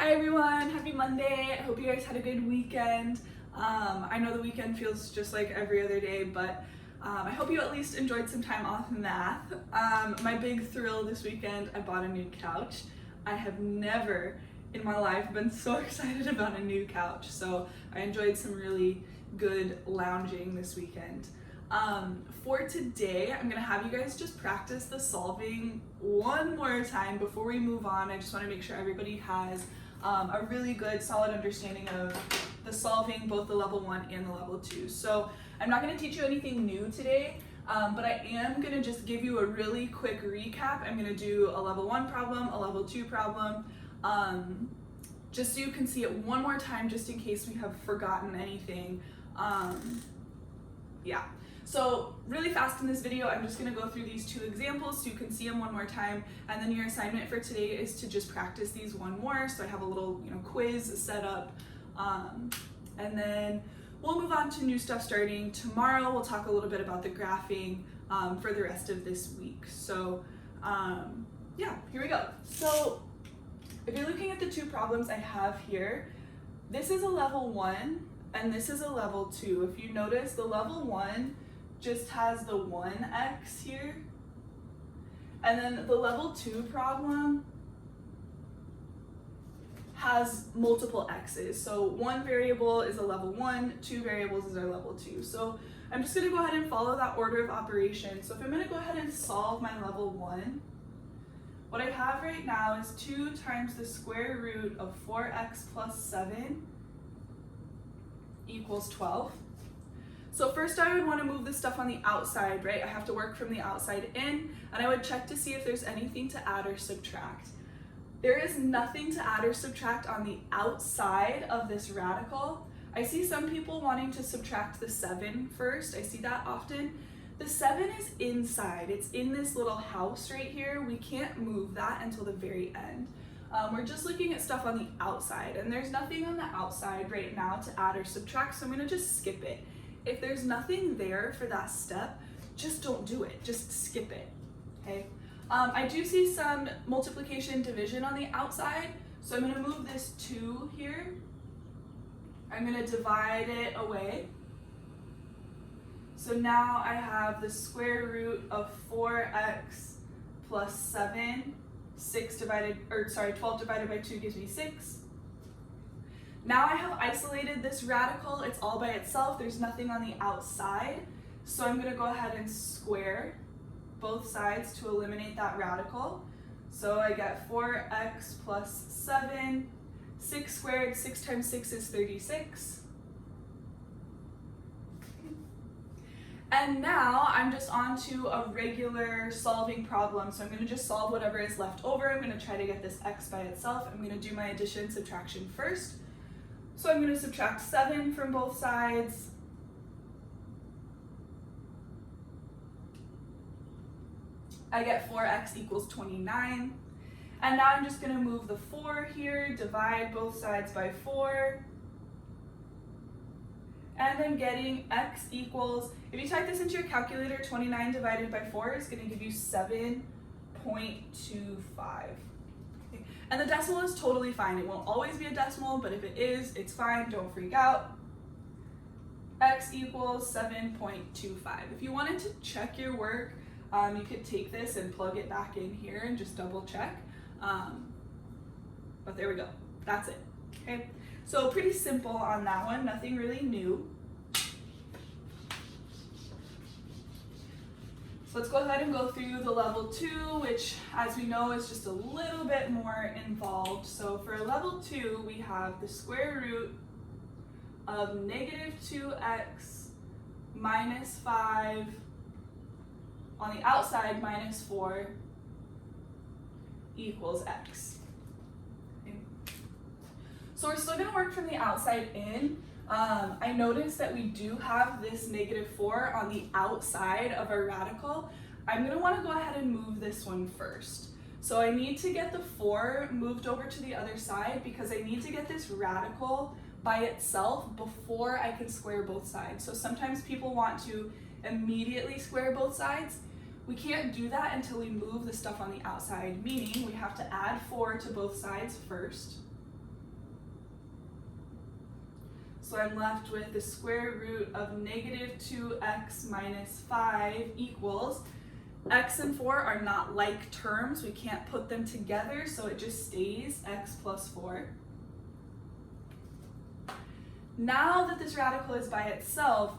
Hi everyone, happy Monday. I hope you guys had a good weekend. I know the weekend feels just like every other day, but I hope you at least enjoyed some time off math. My big thrill this weekend, I bought a new couch. I have never in my life been so excited about a new couch, so I enjoyed some really good lounging this weekend. For today, I'm gonna have you guys just practice the solving one more time before we move on. I just wanna make sure everybody has a really good solid understanding of the solving, both the level 1 and the level 2. So I'm not gonna teach you anything new today, but I am gonna just give you a really quick recap. I'm gonna do a level 1 problem, a level 2 problem, just so you can see it one more time, just in case we have forgotten anything. Yeah. So really fast in this video, I'm just gonna go through these two examples so you can see them one more time, and then your assignment for today is to just practice these one more. So I have a little quiz set up, and then we'll move on to new stuff starting tomorrow. We'll talk a little bit about the graphing for the rest of this week. So yeah, here we go. So if you're looking at the two problems I have here, this is a level 1 and this is a level 2. If you notice, the level 1 just has the 1x here, and then the level 2 problem has multiple x's. So one variable is a level 1, 2 variables is our level 2. So I'm just gonna go ahead and follow that order of operations. So if I'm gonna go ahead and solve my level 1, what I have right now is 2 times the square root of 4x plus 7 equals 12. So first I would want to move this stuff on the outside, right? I have to work from the outside in, and I would check to see if there's anything to add or subtract. There is nothing to add or subtract on the outside of this radical. I see some people wanting to subtract the 7 first. I see that often. The 7 is inside. It's in this little house right here. We can't move that until the very end. We're just looking at stuff on the outside, and there's nothing on the outside right now to add or subtract, so I'm gonna just skip it. If there's nothing there for that step, just don't do it, just skip it, okay? I do see some multiplication division on the outside, so I'm gonna move this 2 here. I'm gonna divide it away. So now I have the square root of 4x plus 7, 12 divided by 2 gives me 6. Now I have isolated this radical, it's all by itself, there's nothing on the outside. So I'm gonna go ahead and square both sides to eliminate that radical. So I get 4x plus 7, 6 squared, 6 times 6 is 36. And now I'm just on to a regular solving problem. So I'm gonna just solve whatever is left over. I'm gonna try to get this x by itself. I'm gonna do my addition subtraction first. So I'm gonna subtract 7 from both sides. I get 4x equals 29. And now I'm just gonna move the 4 here, divide both sides by 4. And I'm getting x equals, if you type this into your calculator, 29 divided by 4 is gonna give you 7.25. Okay. And the decimal is totally fine. It won't always be a decimal, but if it is, it's fine, don't freak out. X equals 7.25. If you wanted to check your work, you could take this and plug it back in here and just double check. But there we go, that's it, okay? So pretty simple on that one, nothing really new. So let's go ahead and go through the level 2, which as we know is just a little bit more involved. So for level 2, we have the square root of negative 2x minus 5 on the outside minus 4 equals x. So we're still going to work from the outside in. I noticed that we do have this negative 4 on the outside of our radical. I'm going to want to go ahead and move this one first. So I need to get the 4 moved over to the other side because I need to get this radical by itself before I can square both sides. So sometimes people want to immediately square both sides. We can't do that until we move the stuff on the outside, meaning we have to add 4 to both sides first. So I'm left with the square root of negative 2x minus 5 equals, x and 4 are not like terms, we can't put them together, so it just stays x plus 4. Now that this radical is by itself,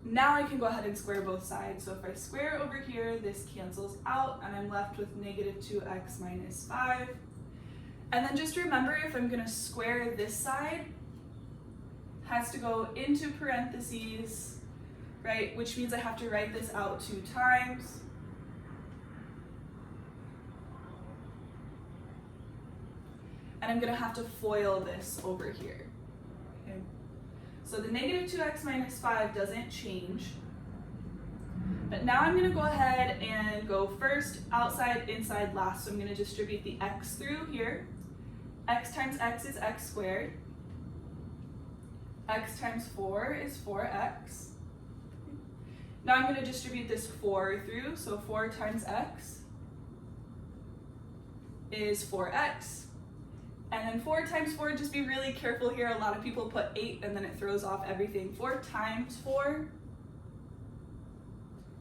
now I can go ahead and square both sides. So if I square over here, this cancels out, and I'm left with negative 2x minus 5. And then just remember, if I'm going to square this side, has to go into parentheses, right? Which means I have to write this out 2 times. And I'm going to have to FOIL this over here. Okay. So the negative 2x minus 5 doesn't change. But now I'm going to go ahead and go first, outside, inside, last. So I'm going to distribute the x through here. X times x is x squared. X times 4 is 4x. Now I'm going to distribute this 4 through, so 4 times x is 4x. And then 4 times 4, just be really careful here. A lot of people put 8 and then it throws off everything. 4 times 4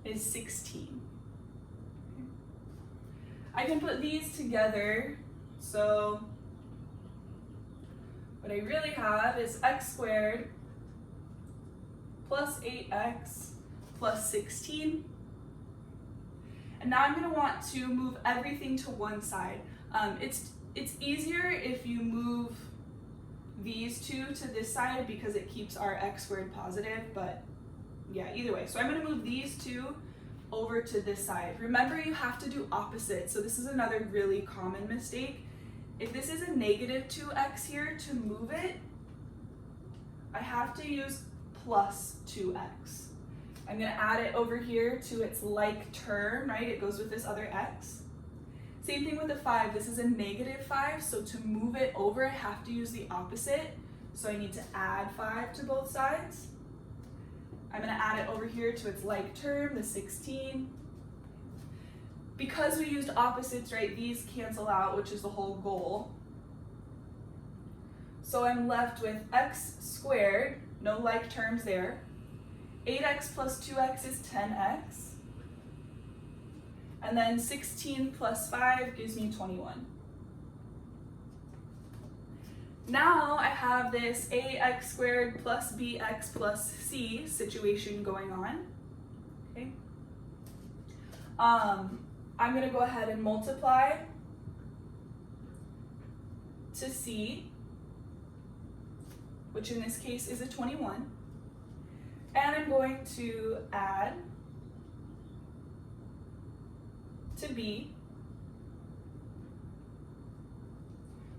is 16. I can put these together, so what I really have is x squared plus 8x plus 16. And now I'm going to want to move everything to one side. It's easier if you move these two to this side because it keeps our x squared positive, but yeah, either way. So I'm going to move these two over to this side. Remember, you have to do opposite. So this is another really common mistake. If this is a negative 2x here, to move it, I have to use plus 2x. I'm going to add it over here to its like term, right? It goes with this other x. Same thing with the 5. This is a negative 5, so to move it over, I have to use the opposite. So I need to add 5 to both sides. I'm going to add it over here to its like term, the 16. Because we used opposites, right, these cancel out, which is the whole goal. So I'm left with x squared, no like terms there. 8x plus 2x is 10x. And then 16 plus 5 gives me 21. Now I have this ax squared plus bx plus c situation going on. Okay. I'm going to go ahead and multiply to c, which in this case is a 21. And I'm going to add to b,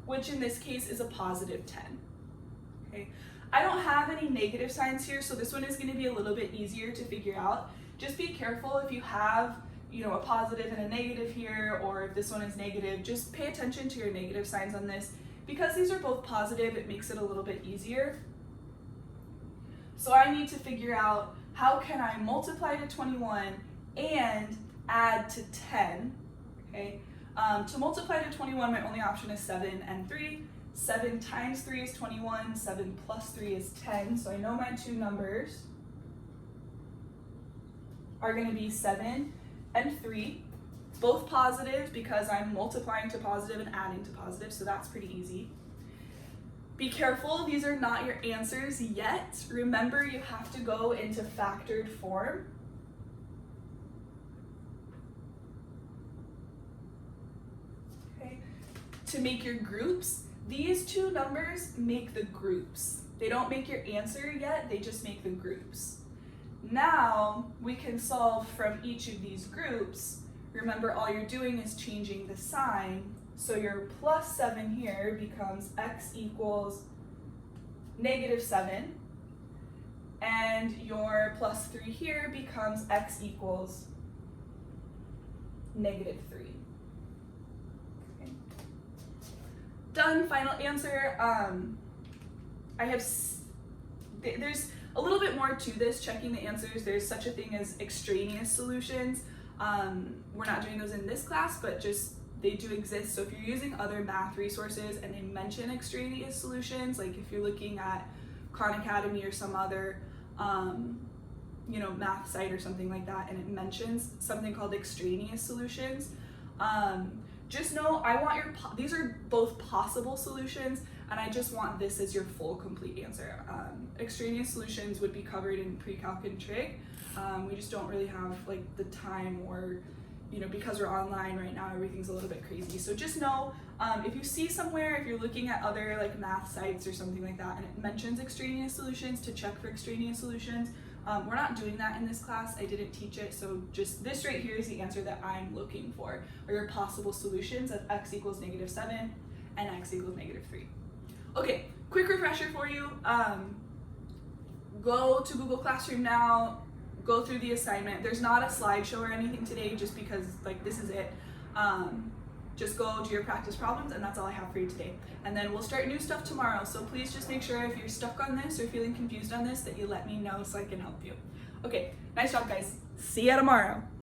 which in this case is a positive 10. Okay. I don't have any negative signs here, so this one is going to be a little bit easier to figure out. Just be careful if you have, a positive and a negative here, or if this one is negative, just pay attention to your negative signs on this. Because these are both positive, it makes it a little bit easier. So I need to figure out how can I multiply to 21 and add to 10, okay? To multiply to 21, my only option is 7 and 3. 7 times 3 is 21, 7 plus 3 is 10, so I know my two numbers are going to be 7 and 3, both positive because I'm multiplying to positive and adding to positive, so that's pretty easy. Be careful, these are not your answers yet. Remember, you have to go into factored form. Okay. To make your groups, these two numbers make the groups. They don't make your answer yet, they just make the groups. Now, we can solve from each of these groups. Remember, all you're doing is changing the sign. So your plus 7 here becomes x equals negative 7. And your plus 3 here becomes x equals negative 3. Okay. Done, final answer. There's a little bit more to this, checking the answers. There's such a thing as extraneous solutions. We're not doing those in this class, but just they do exist. So if you're using other math resources and they mention extraneous solutions, like if you're looking at Khan Academy or some other math site or something like that, and it mentions something called extraneous solutions, just know I want these are both possible solutions, and I just want this as your full complete answer. Extraneous solutions would be covered in pre-calc and trig. We just don't really have like the time, or because we're online right now, everything's a little bit crazy. So just know, if you see somewhere, if you're looking at other like math sites or something like that, and it mentions extraneous solutions, to check for extraneous solutions. We're not doing that in this class. I didn't teach it, so just this right here is the answer that I'm looking for, or your possible solutions of x equals -7 and x equals -3. Okay, quick refresher for you. Go to Google Classroom now, go through the assignment. There's not a slideshow or anything today, just because like this is it. Just go do your practice problems, and that's all I have for you today. And then we'll start new stuff tomorrow, so please just make sure if you're stuck on this or feeling confused on this that you let me know so I can help you. Okay, nice job guys. See ya tomorrow.